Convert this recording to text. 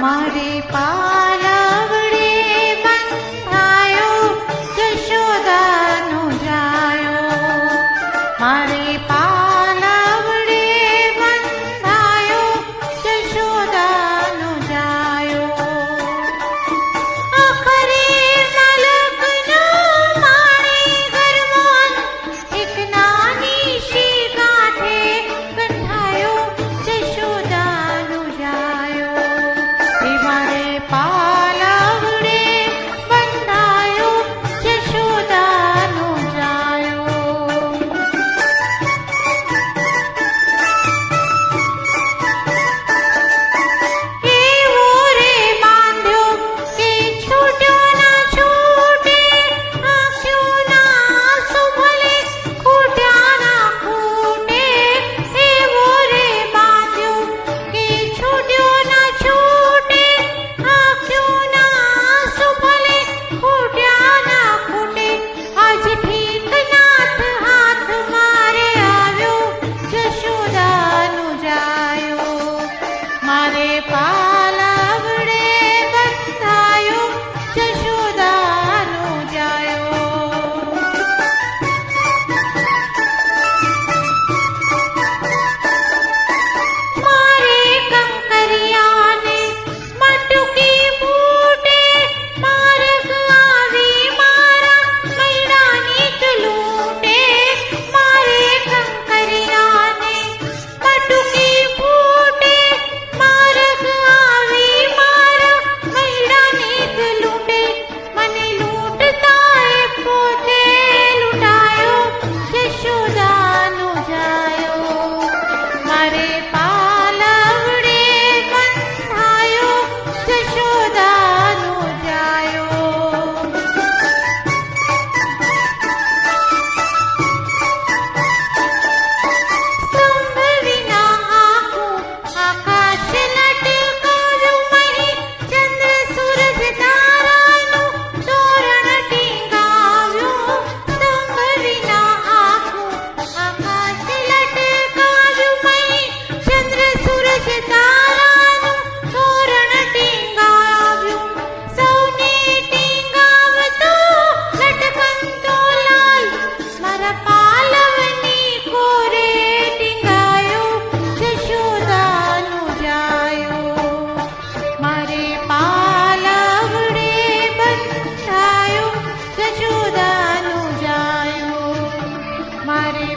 મારે પાલવડે બંધાયો જશોદાનો જાયો મારે પાલવડે બંધાયો જશોદાનો જાયો આખરે મલકનો માણે ગરમોન એક નાની શી કાંઠે બંધાયો જશોદાનો જાયો એ મારે પાલવડે બંધાયો જશોદાનો જાયો એવો રે બાંધ્યો કે છૂટ્યો ના છૂટે આંખ્યું ના આંસુ ભલે ખૂટ્યા ના ખૂટે એવો રે બાંધ્યો કે છૂટ્યો ના છૂટે આંખ્યું ના આંસુ ભલે ખૂટ્યા ના ખૂટે આજ ઠીકનાથ હાથ મારે આવ્યો જશોદાનો જાયો મારે પાલવડે બંધાયો જશોદાનો જાયો મારે કંકરિયાને મટકી ફૂટે માર્ગ આવી મારા મૈડાની લૂંટે મારે કંકરિયાને મટકી ફૂટે માર્ગ આવી મારા મૈડાની લૂંટે મને લૂંટતા એ પોતે લૂંટાયો જશોદાનો જાયો મારે પાલવડે બંધાયો જશોદાનો જાયો સ્તંભ વિના આખું આકાશ લટકાવ્યું મહી ચંદ્ર સૂરજ તારાનું તોરણ ટીંગાવ્યું સ્તંભ વિના આખું આકાશ લટકાવ્યું મહી ચંદ્ર સૂરજ તારાનું તોરણ ટીંગાવ્યું સૌને ટીંગાવતો લટકંતો લાલ મારા પાલવની કોરે ટીંગાયો જશોદાનો જાયો મારે પાલવડે બંધાયો જશોદાનો જાયો મારે